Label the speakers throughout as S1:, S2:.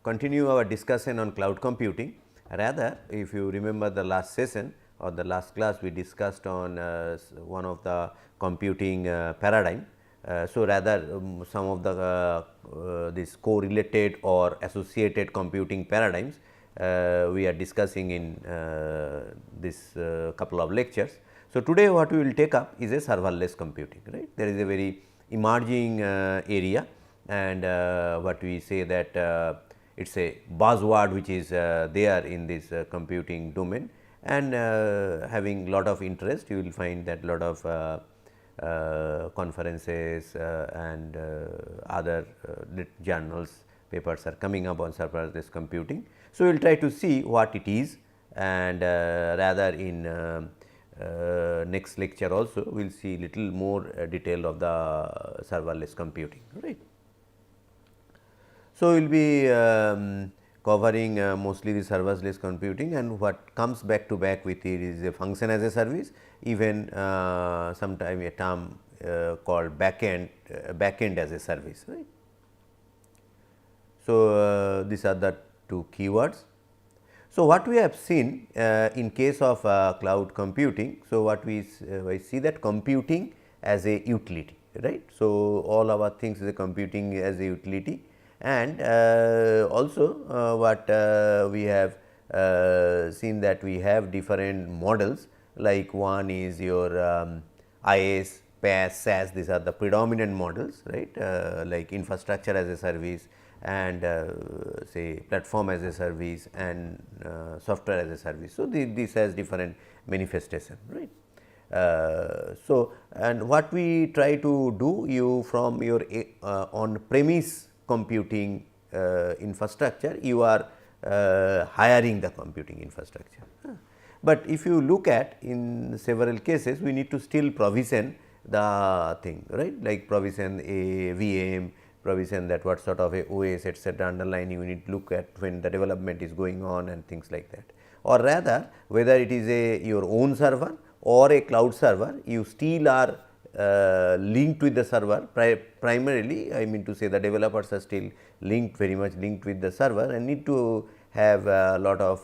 S1: continue our discussion on cloud computing. Rather, if you remember the last session or the last class, we discussed on one of the computing paradigm. So, rather some of the this correlated or associated computing paradigms we are discussing in this couple of lectures. So, today what we will take up is a serverless computing, right. There is a very emerging area, and what we say that it is a buzzword which is there in this computing domain, and having lot of interest. You will find that lot of conferences and other journals, papers are coming up on serverless computing. So, we will try to see what it is, and rather in next lecture also we will see little more detail of the serverless computing, right. So, we will be covering mostly the serverless computing, and what comes back to back with it is a function as a service, even sometime a term called backend as a service, right. So, these are the two keywords. So, what we have seen in case of cloud computing, so what we see that computing as a utility, right. So, all our things is a computing as a utility, and also what we have seen that we have different models, like one is your IaaS, PaaS, SaaS, these are the predominant models, right, like infrastructure as a service, and say platform as a service, and software as a service. So, this has different manifestation, right. So, and what we try to do, you from your on premise computing infrastructure, you are hiring the computing infrastructure. But if you look at in several cases, we need to still provision the thing, right, like provision a VM, provision that what sort of a OS, etc. underlying you need to look at when the development is going on and things like that. Or rather, whether it is a your own server or a cloud server, you still are linked with the server. Primarily, I mean to say the developers are still linked, very much linked with the server, and need to have a lot of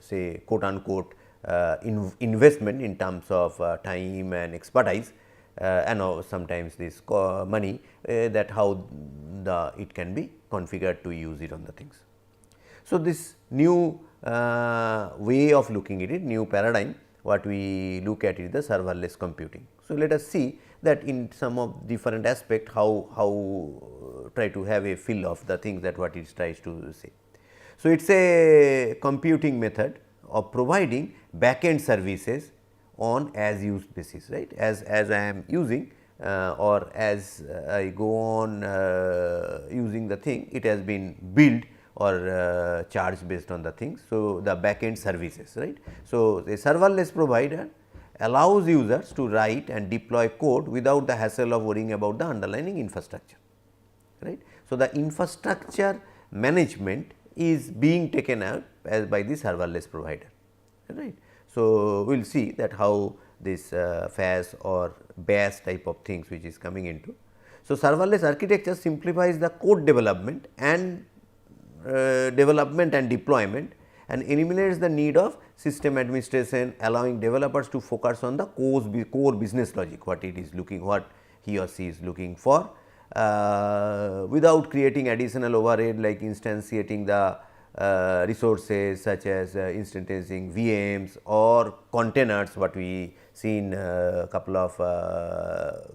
S1: say quote unquote investment in terms of time and expertise, and sometimes this money, that how it can be configured to use it on the things. So, this new way of looking at it, new paradigm, what we look at is the serverless computing. So, let us see that in some of different aspect how try to have a feel of the things that what it tries to say. So, it is a computing method of providing backend services on as used basis, right, as I am using or as I go on using the thing, it has been built or charged based on the things. So, the backend services, right. So, a serverless provider allows users to write and deploy code without the hassle of worrying about the underlying infrastructure, right. So, the infrastructure management is being taken out as by the serverless provider, right. So, we will see that how this FaaS or BaaS type of things which is coming into. So, serverless architecture simplifies the code development and deployment, and eliminates the need of system administration, allowing developers to focus on the core business logic, what it is looking, what he or she is looking for, without creating additional overhead like instantiating the resources such as instantiating VMs or containers, what we seen a couple of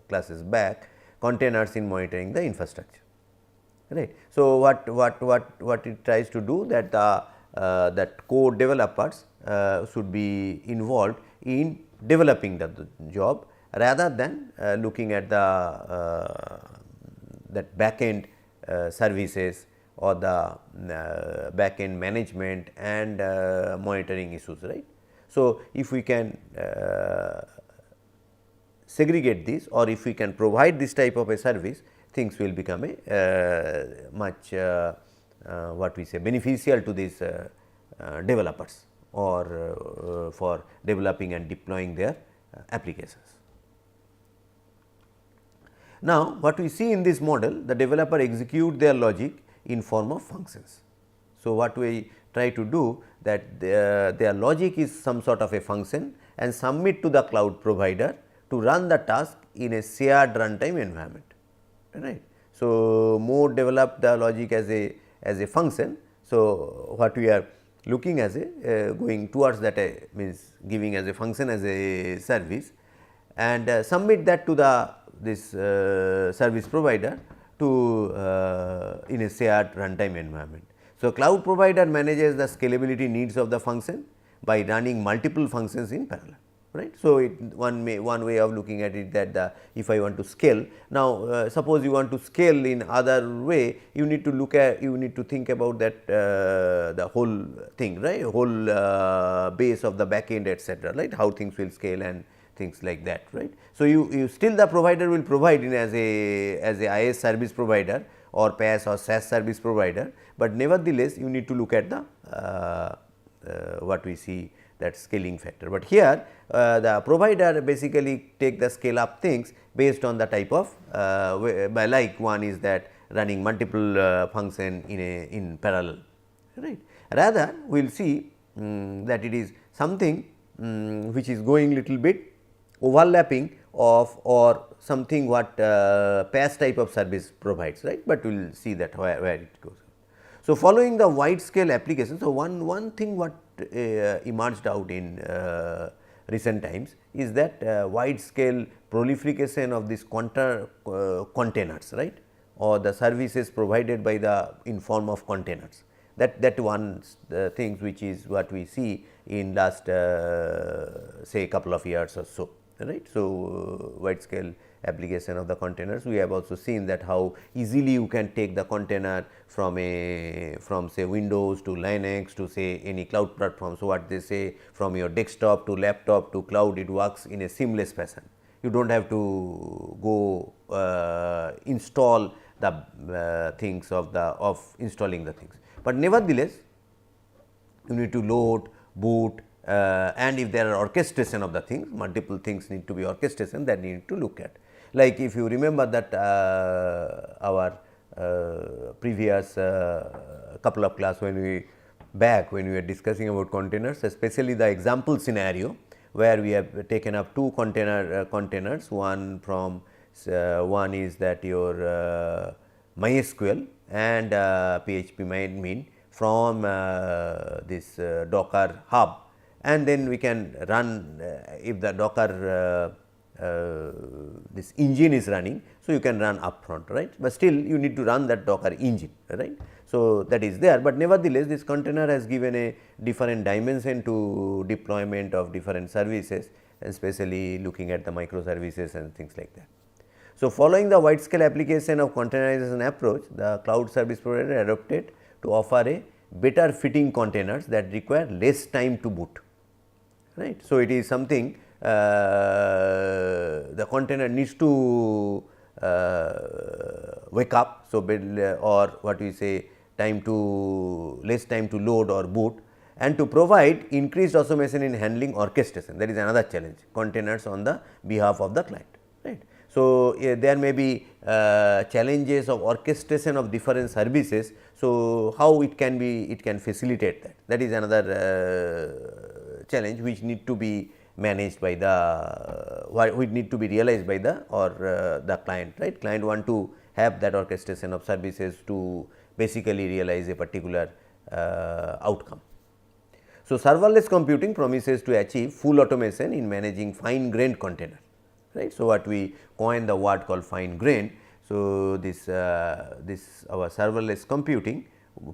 S1: classes back, containers in monitoring the infrastructure, right. So, what it tries to do, that the that code developers should be involved in developing the job, rather than looking at the that backend services or the backend management and monitoring issues, right. So, if we can segregate this, or if we can provide this type of a service, things will become a much what we say beneficial to these developers, or for developing and deploying their applications. Now, what we see in this model, the developer execute their logic in form of functions. So, what we try to do that their logic is some sort of a function and submit to the cloud provider to run the task in a shared runtime environment, right. So, more develop the logic as a function. So, what we are looking as a going towards that means giving as a function as a service and submit that to the this service provider to in a shared runtime environment. So, cloud provider manages the scalability needs of the function by running multiple functions in parallel, right. So, one way of looking at it that if I want to scale now suppose you want to scale in other way, you need to think about that the whole thing, right, whole base of the back end etcetera, right, how things will scale and things like that, right. So, you still the provider will provide in as a IS service provider or PaaS or SaaS service provider, but nevertheless you need to look at the what we see that scaling factor. But here the provider basically take the scale up things based on the type of like one is that running multiple function in parallel, right. Rather we will see that it is something which is going little bit overlapping of or something what PaaS type of service provides, right, but we will see that where it goes. So, following the wide scale application, so one thing what emerged out in recent times is that wide scale proliferation of these containers, right, or the services provided by the in form of containers. That one things which is what we see in last say a couple of years or so, right. So, wide scale application of the containers, we have also seen that how easily you can take the container from say Windows to Linux to say any cloud platform. So, what they say from your desktop to laptop to cloud, it works in a seamless fashion. You do not have to go install the things of installing the things, but nevertheless you need to load, boot and if there are orchestration of the things, multiple things need to be orchestration that you need to look at. Like if you remember that our previous couple of class when we were discussing about containers, especially the example scenario where we have taken up two containers, one from one is that your MySQL and PHP MyAdmin from this Docker hub, and then we can run if the Docker this engine is running. So, you can run upfront, right, but still you need to run that Docker engine, right. So, that is there, but nevertheless this container has given a different dimension to deployment of different services, especially looking at the microservices and things like that. So, following the wide scale application of containerization approach, the cloud service provider adopted to offer a better fitting containers that require less time to boot, right. So, it is something the container needs to wake up. So, or what we say less time to load or boot, and to provide increased automation in handling orchestration, that is another challenge, containers on the behalf of the client, right. So, there may be challenges of orchestration of different services. So, how it can facilitate that is another challenge which need to be managed by which need to be realized by the client, right. Client want to have that orchestration of services to basically realize a particular outcome. So, serverless computing promises to achieve full automation in managing fine grained container, right. So, what we coined the word called fine grained. So, this our serverless computing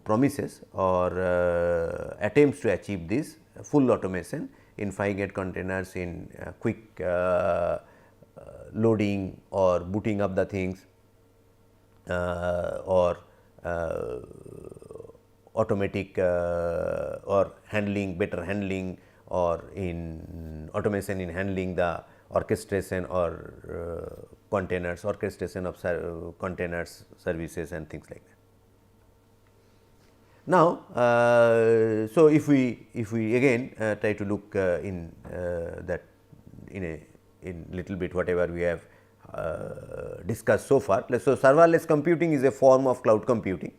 S1: promises or attempts to achieve this full automation in fine grained containers in quick loading or booting up the things or automatic or better handling or in automation in handling the orchestration or orchestration of containers, services and things like that. Now, so if we again try to look in that in little bit whatever we have discussed so far. So, serverless computing is a form of cloud computing.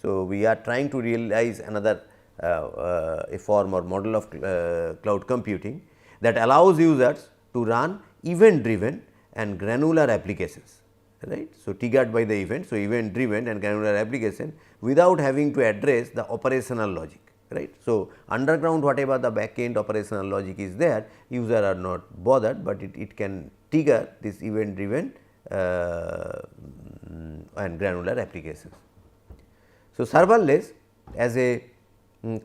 S1: So, we are trying to realize another a form or model of cloud computing that allows users to run event driven and granular applications, right. So, triggered by the event. So, event driven and granular application without having to address the operational logic, right. So, underground whatever the back end operational logic is there, user are not bothered, but it can trigger this event driven and granular applications. So, serverless as a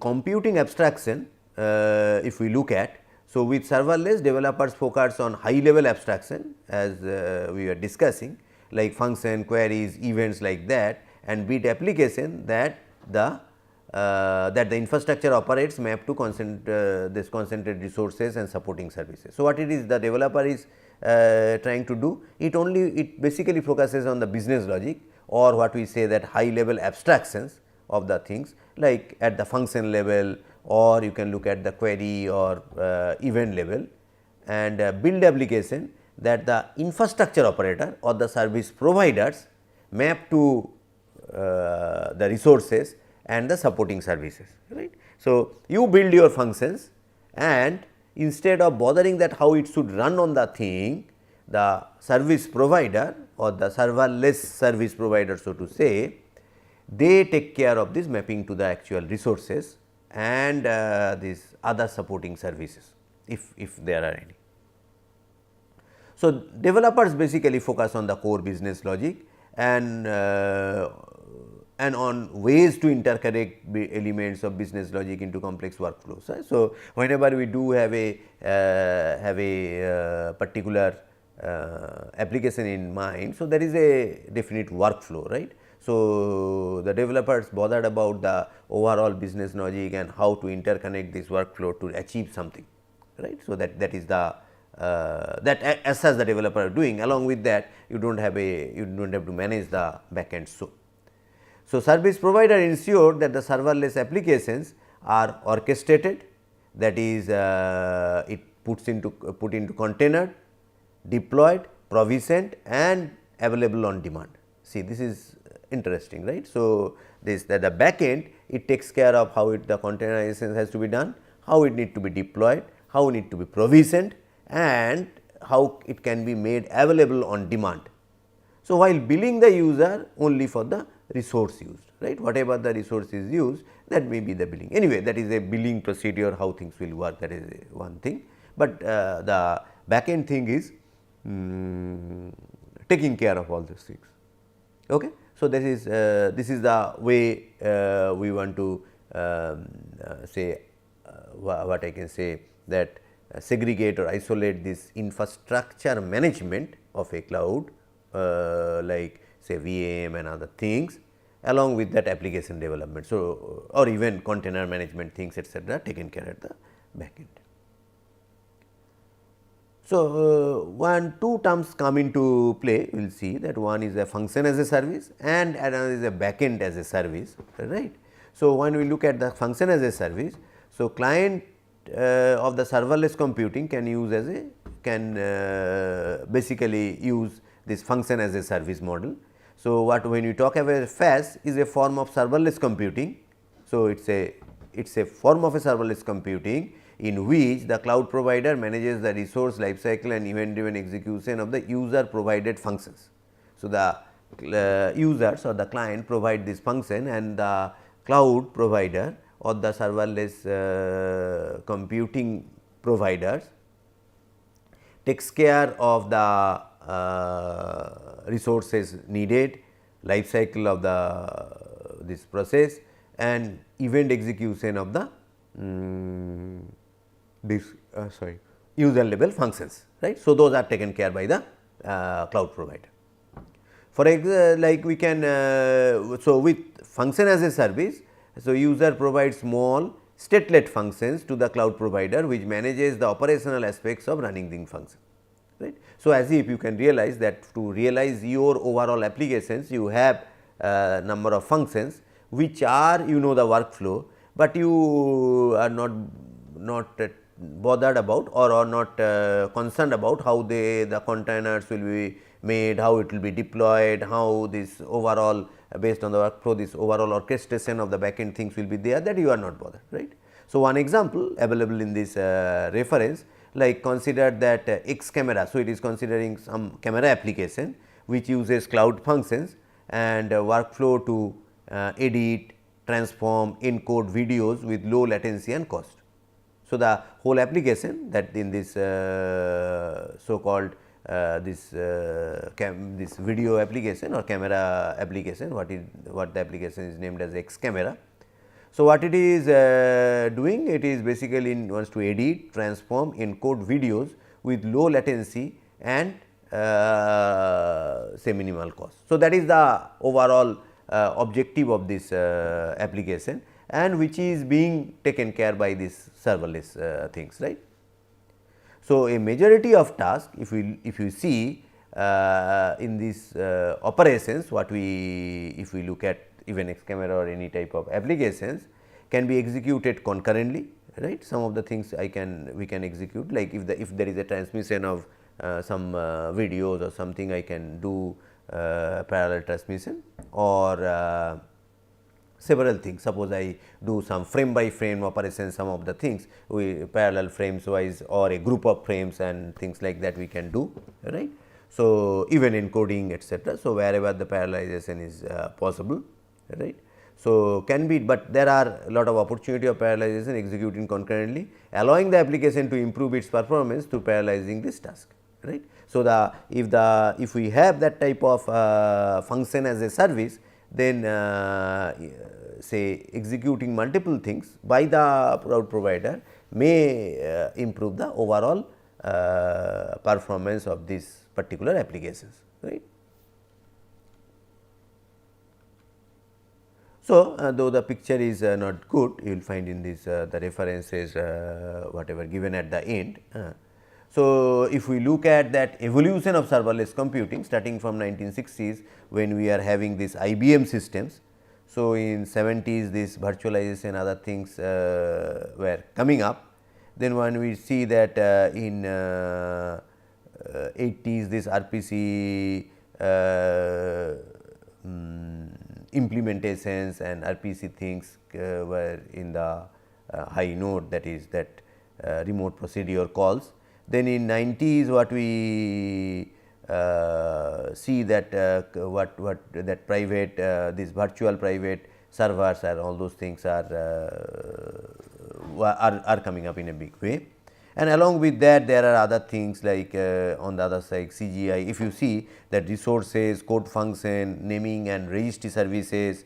S1: computing abstraction, if we look at, so with serverless developers focus on high level abstraction as we were discussing, like function, queries, events like that, and build application that the infrastructure operates map to this concentrated resources and supporting services. So, what it is the developer is trying to do, it basically focuses on the business logic, or what we say that high level abstractions of the things, like at the function level, or you can look at the query or event level, and build application that the infrastructure operator or the service providers map to the resources and the supporting services, right. So, you build your functions, and instead of bothering that how it should run on the thing, the service provider or the serverless service provider, so to say, they take care of this mapping to the actual resources and these other supporting services, if there are any. So, developers basically focus on the core business logic and on ways to interconnect elements of business logic into complex workflows. Right? So, whenever we do have a particular application in mind, so there is a definite workflow, right. So, the developers bothered about the overall business logic and how to interconnect this workflow to achieve something, right. So, that is the that as such the developer are doing. Along with that, you do not have to manage the backend. So, service provider ensure that the serverless applications are orchestrated, that is it put into container, deployed, provisioned and available on demand. See, this is interesting, right. So, the back end, it takes care of how the containerization has to be done, how it need to be deployed, how it need to be provisioned, and how it can be made available on demand. So, while billing the user only for the resource used, right, whatever the resource is used, that may be the billing. Anyway, that is a billing procedure, how things will work, that is one thing, but the back end thing is taking care of all these things. Okay. So, this is the way we want to say what I can say, that segregate or isolate this infrastructure management of a cloud like say VM and other things, along with that application development. So, or even container management things, etc., taken care at the back end. So, two terms come into play, we will see that one is a function as a service and another is a backend as a service, right. So, when we look at the function as a service, so client of the serverless computing can use basically use this function as a service model. So, when you talk about FAS is a form of serverless computing. So, it is a form of a serverless computing in which the cloud provider manages the resource lifecycle and event driven execution of the user provided functions. So, the users or the client provide this function, and the cloud provider or the serverless computing providers takes care of the resources needed, life cycle of this process, and event execution of the user level functions, right. So, those are taken care by the cloud provider. For example, like we can so with function as a service, so user provides small statelet functions to the cloud provider, which manages the operational aspects of running the function, right. So, as if you can realize that to realize your overall applications, you have number of functions which are the workflow, but you are not bothered about or are not concerned about how the containers will be made, how it will be deployed, how this overall based on the workflow, this overall orchestration of the backend things will be there, that you are not bothered, right. So, one example available in this reference, like consider that X camera. So, it is considering some camera application which uses cloud functions and workflow to edit, transform, encode videos with low latency and cost. So, the whole application that in this so called this video application or camera application, what the application is named as X camera. So, what it is doing, it is basically wants to edit, transform, encode videos with low latency and say minimal cost. So, that is the overall objective of this application, and which is being taken care by this serverless things, right. So, a majority of tasks, if you see in these operations, what we if we look at even X camera or any type of applications, can be executed concurrently, right. Some of the things we can execute, like if there is a transmission of some videos or something, I can do parallel transmission, or several things. Suppose I do some frame by frame operation, some of the things we parallel frames wise, or a group of frames and things like that we can do, right. So, even encoding etcetera. So, wherever the parallelization is possible, right. So, can be, but there are a lot of opportunity of parallelization executing concurrently, allowing the application to improve its performance through parallelizing this task, right. So, if we have that type of function as a service, then say executing multiple things by the cloud provider may improve the overall performance of these particular applications, right. So, though the picture is not good, you will find in this the references whatever given at the end. So, if we look at that evolution of serverless computing starting from 1960s, when we are having this IBM systems. So, in 70s this virtualization other things were coming up. Then when we see that in 80s this RPC implementations and RPC things were in the high node, that is that remote procedure calls. Then in 90s what we see that what that private this virtual private servers and all those things are coming up in a big way. And along with that there are other things like on the other side CGI. If you see that resources, code function, naming and registry services,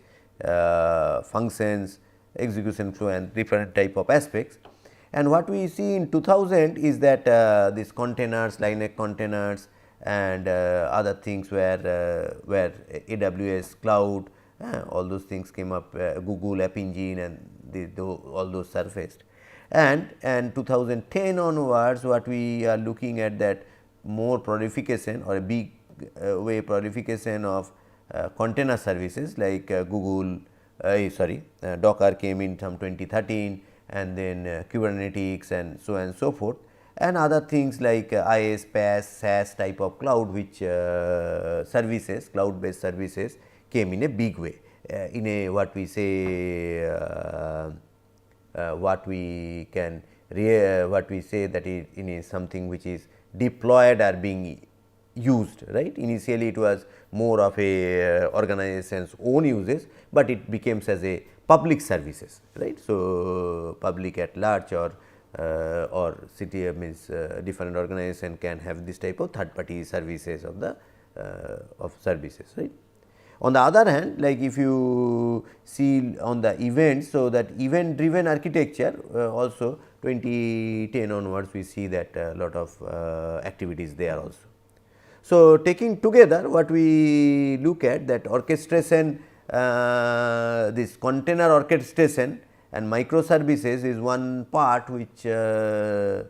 S1: functions, execution flow and different type of aspects. And what we see in 2000 is that these containers, Linux containers and other things where AWS cloud, all those things came up, Google App Engine and all those surfaced. And 2010 onwards what we are looking at that more proliferation or a big way proliferation of container services like Google Docker came in from 2013, and then Kubernetes and so forth, and other things like IaaS, PaaS, SaaS type of cloud, which services, cloud based services came in a big way, in a what we say what we say that is something which is deployed or being used, right. Initially it was more of a organization's own uses, but it becomes as a public services, right. So, public at large or city means different organization can have this type of third party services of the services, right. On the other hand, like if you see on the events, so that event driven architecture also 2010 onwards we see that a lot of activities there also. So, taking together what we look at that orchestration, this container orchestration and microservices is one part which are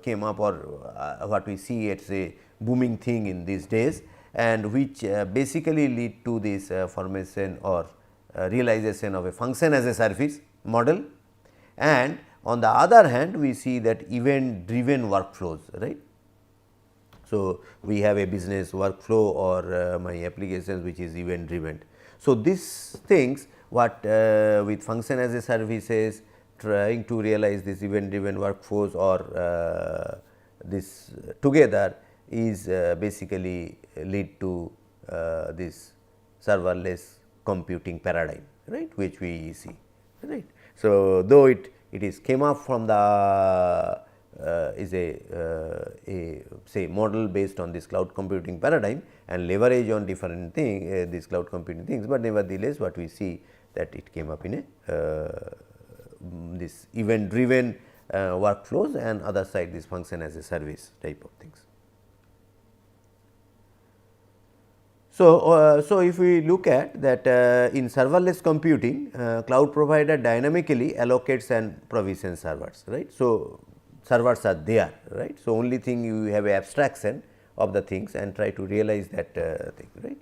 S1: came up, or what we see it's a booming thing in these days, and which basically lead to this formation or realization of a function as a service model. And on the other hand we see that event driven workflows, right. So, we have a business workflow or my applications which is event driven. So, these things what with function as a services trying to realize this event driven workflows or this together is basically lead to this serverless computing paradigm, right, which we see, right. So, though it is came up from the is a say model based on this cloud computing paradigm and leverage on different thing these cloud computing things, but nevertheless what we see that it came up in a this event driven workflows and other side this function as a service type of things. So, so if we look at that in serverless computing, cloud provider dynamically allocates and provisions servers, right. So, servers are there, right. So, only thing you have a abstraction of the things and try to realize that thing, right.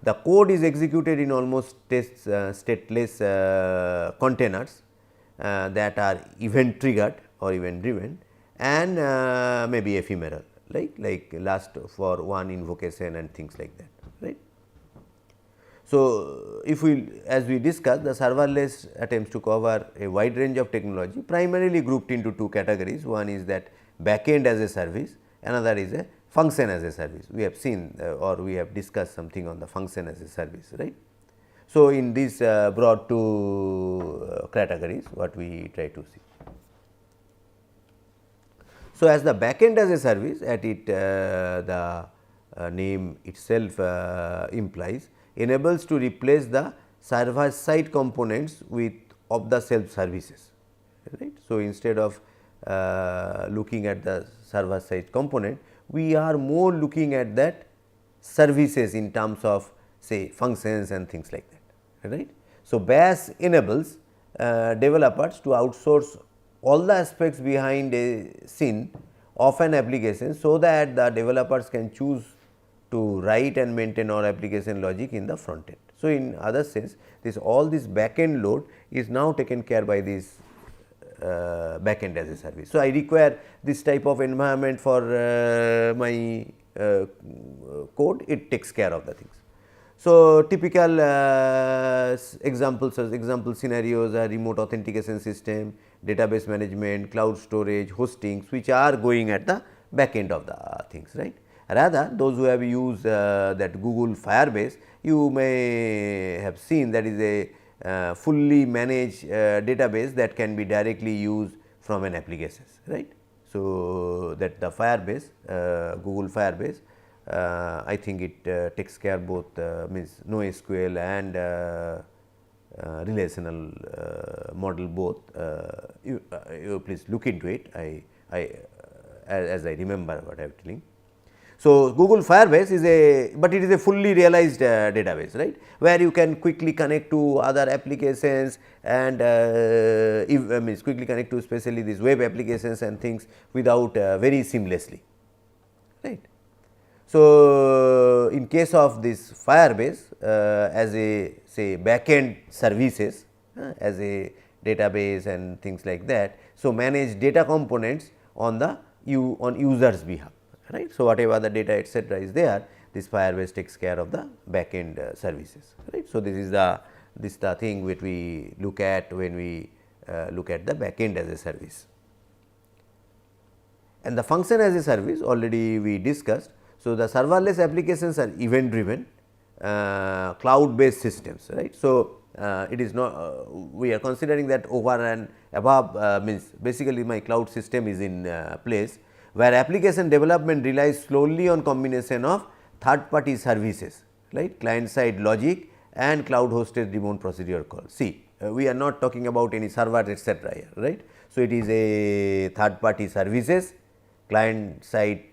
S1: The code is executed in almost stateless containers that are event triggered or event driven and maybe ephemeral, like last for one invocation and things like that, right. So, if we as we discussed, the serverless attempts to cover a wide range of technology primarily grouped into two categories. One is that backend as a service, another is a function as a service. We have seen or we have discussed something on the function as a service, right. So, in these broad two categories what we try to see. So, as the backend as a service at it the name itself implies enables to replace the server side components with off the shelf services, right. So, instead of looking at the server side component, we are more looking at that services in terms of say functions and things like that, right. So, BAS enables developers to outsource all the aspects behind a scene of an application, so that the developers can choose to write and maintain our application logic in the front end. So, in other sense this all this back end load is now taken care by this back end as a service. So, I require this type of environment for my code, it takes care of the things. So, typical example scenarios are remote authentication system, database management, cloud storage, hostings, which are going at the back end of the things, right. Rather those who have used that Google Firebase, you may have seen that is a fully managed database that can be directly used from an application, right. So, that the Firebase Google Firebase I think it takes care both means NoSQL and relational model both. You please look into it. As I remember what I am telling. So, Google Firebase is but it is a fully realized database, right, where you can quickly connect to other applications and means quickly connect to especially these web applications and things without very seamlessly, right. So, in case of this Firebase as a say backend services as a database and things like that. So, manage data components on the users behalf, right. So, whatever the data etcetera is there, this Firebase takes care of the backend services, right. So, this is the thing which we look at when we look at the backend as a service. And the function as a service already we discussed. So, the serverless applications are event driven cloud based systems, right. So, it is not we are considering that over and above means basically my cloud system is in place, where application development relies solely on combination of third party services, right, client side logic and cloud hosted remote procedure call. See, we are not talking about any servers etcetera here, right. So, it is a third party services, client side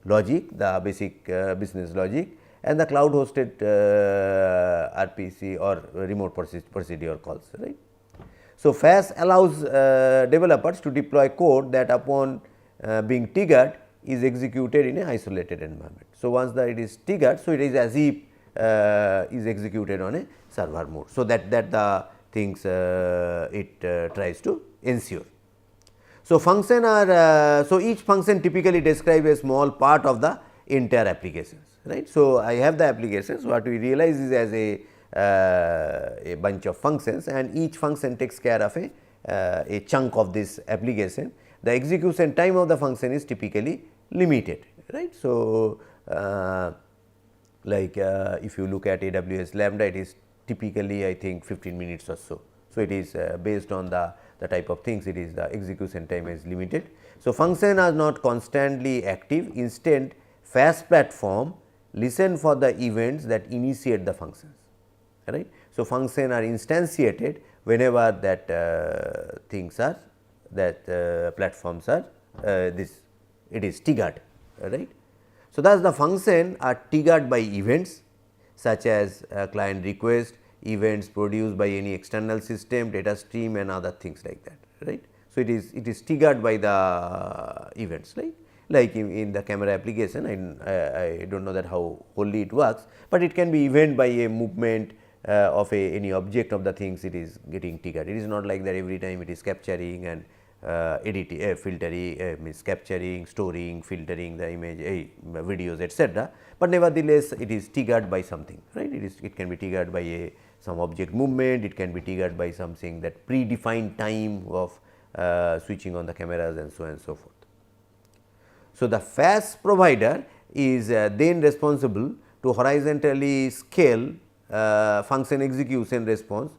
S1: logic, the basic business logic, and the cloud hosted RPC or remote procedure calls, right. So, FAS allows developers to deploy code that upon being triggered is executed in a isolated environment. So, once it is triggered, so it is as if is executed on a server mode. So, that the things it tries to ensure. So, function are so each function typically describes a small part of the entire applications, right. So, I have the applications, what we realize is as a bunch of functions, and each function takes care of a chunk of this application. The execution time of the function is typically limited, right. So, if you look at AWS Lambda, it is typically I think 15 minutes or so. So, it is based on the type of things, it is the execution time is limited. So, function are not constantly active, instead fast platform listen for the events that initiate the functions, right. So, function are instantiated whenever that things are that platforms are it is triggered, right. So, thus the function are triggered by events such as client request, events produced by any external system, data stream and other things like that, right. So, it is triggered by the events, right. Like in the camera application, I do not know that how wholly it works, but it can be event by a movement of any object of the things, it is getting triggered. It is not like that every time it is capturing and editing, filtering, means capturing, storing, filtering the image, videos, etc. But nevertheless, it is triggered by something, right. It can be triggered by some object movement, it can be triggered by something that predefined time of switching on the cameras and so on and so forth. So, the fast provider is then responsible to horizontally scale function execution response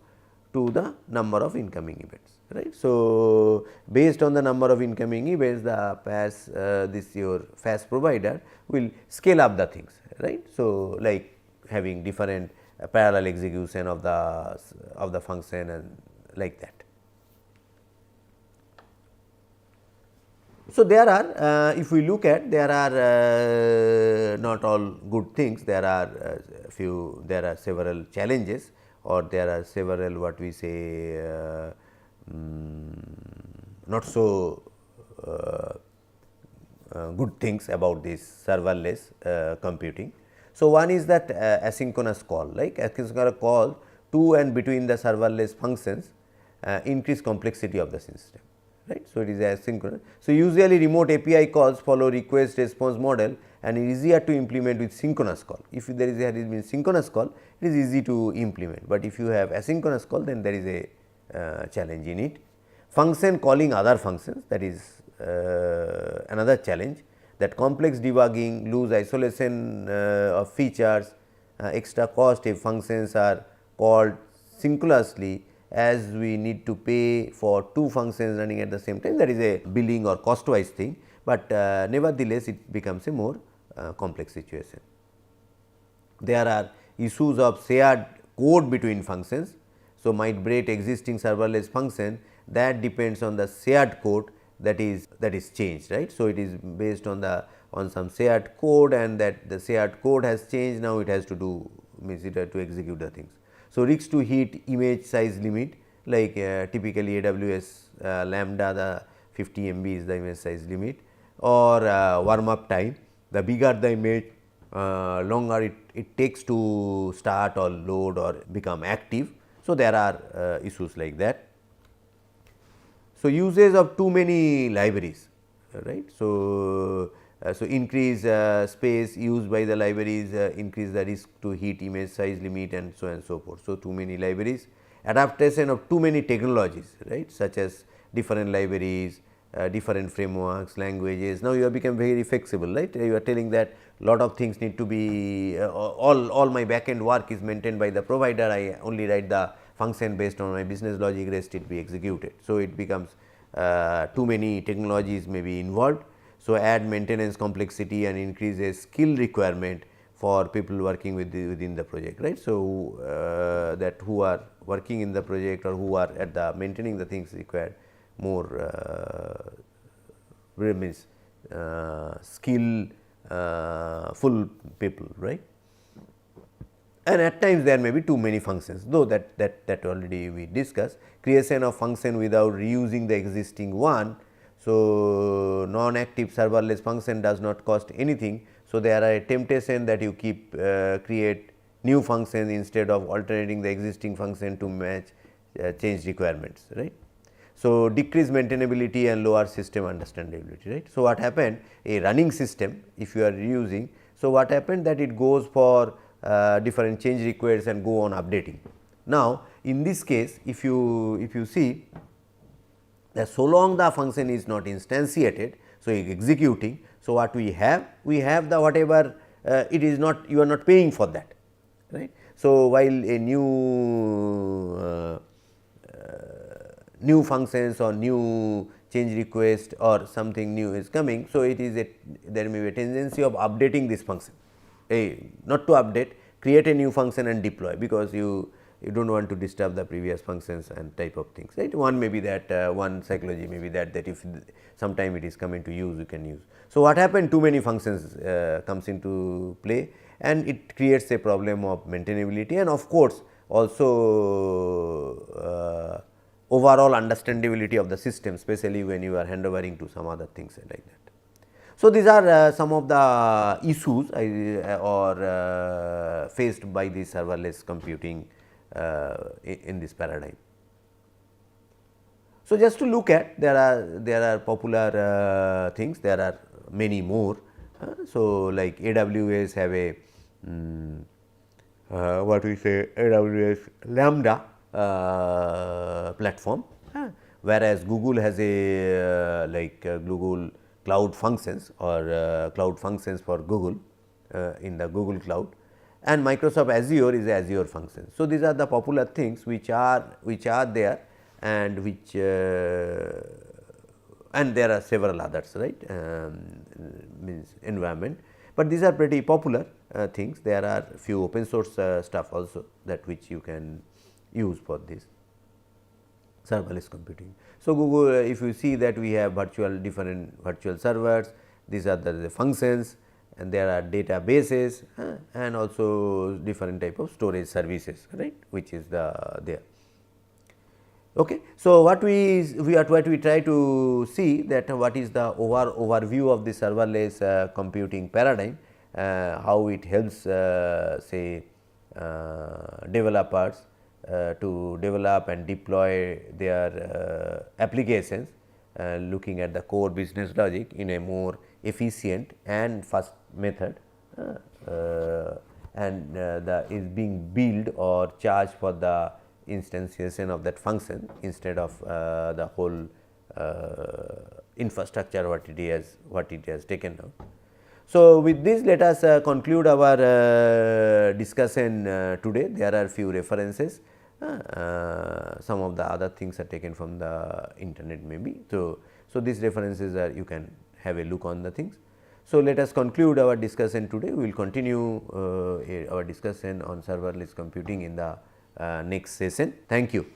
S1: to the number of incoming events, right. So, based on the number of incoming events, the your fast provider will scale up the things, right. So, like having different parallel execution of the function and like that. So, there are if we look at, there are not all good things, there are there are several challenges, or there are several what we say not so good things about this serverless computing. So, one is that asynchronous call, like asynchronous call to and between the serverless functions increase complexity of the system, right. So, it is asynchronous. So, usually remote API calls follow request response model and easier to implement with synchronous call. If there is a synchronous call, it is easy to implement, but if you have asynchronous call, then there is a challenge in it. Function calling other functions, that is another challenge, that complex debugging, loose isolation of features, extra cost if functions are called synchronously, as we need to pay for two functions running at the same time, that is a billing or cost wise thing, but nevertheless it becomes a more complex situation. There are issues of shared code between functions. So, might break existing serverless function, that depends on the shared code that is changed, right. So, it is based on some shared code, and that the shared code has changed, now it has to do means it has to execute the things. So, risk to hit image size limit, like typically AWS Lambda, the 50 MB is the image size limit, or warm up time, the bigger the image, longer it takes to start or load or become active. So, there are issues like that. So, usage of too many libraries, right. So, increase space used by the libraries, increase the risk to hit image size limit and so on and so forth. So, too many libraries, adaptation of too many technologies, right, such as different libraries, different frameworks, languages. Now, you have become very flexible, right. You are telling that lot of things need to be all my backend work is maintained by the provider, I only write the function based on my business logic, rest it be executed. So, it becomes too many technologies may be involved. So, add maintenance complexity and increases skill requirement for people working within the project, right. So, that who are working in the project or who are at the maintaining the things require more means skill full people, right. And at times there may be too many functions, though that already we discussed. Creation of function without reusing the existing one. So, non-active serverless function does not cost anything. So, there are a temptation that you keep create new functions instead of alternating the existing function to match change requirements, right. So, decrease maintainability and lower system understandability, right. So, what happened, a running system if you are using, so what happened that it goes for different change requests and go on updating. Now, in this case if you see that so long the function is not instantiated, so executing, so what we have the whatever it is not, you are not paying for that, right. So, while a new functions or new change request or something new is coming. So, it is there may be a tendency of updating this function, not to update, create a new function and deploy, because you do not want to disturb the previous functions and type of things, right. One may be that one psychology may be that if sometime it is coming to use, you can use. So, what happened, too many functions comes into play and it creates a problem of maintainability, and of course, also overall understandability of the system, especially when you are handovering to some other things like that. So, these are some of the issues faced by the serverless computing in this paradigm. So, just to look at, there are popular things, there are many more. So, like AWS have a what we say, AWS Lambda platform, whereas Google has a Google Cloud Functions or Cloud Functions for Google in the Google Cloud, and Microsoft Azure is Azure Functions. So, these are the popular things which are there, and which and there are several others, right, means environment, but these are pretty popular things. There are few open source stuff also that which you can use for this serverless computing. So, Google, if you see that we have different virtual servers, these are the functions, and there are databases and also different type of storage services, right, which is there. Okay. So, what we try to see that what is the overview of the serverless computing paradigm, how it helps say developers to develop and deploy their applications, looking at the core business logic in a more efficient and fast method, and is being billed or charged for the instantiation of that function instead of the whole infrastructure what it has taken now. So, with this let us conclude our discussion today. There are few references, some of the other things are taken from the internet maybe. So, these references are, you can have a look on the things. So, let us conclude our discussion today. We will continue our discussion on serverless computing in the next session. Thank you.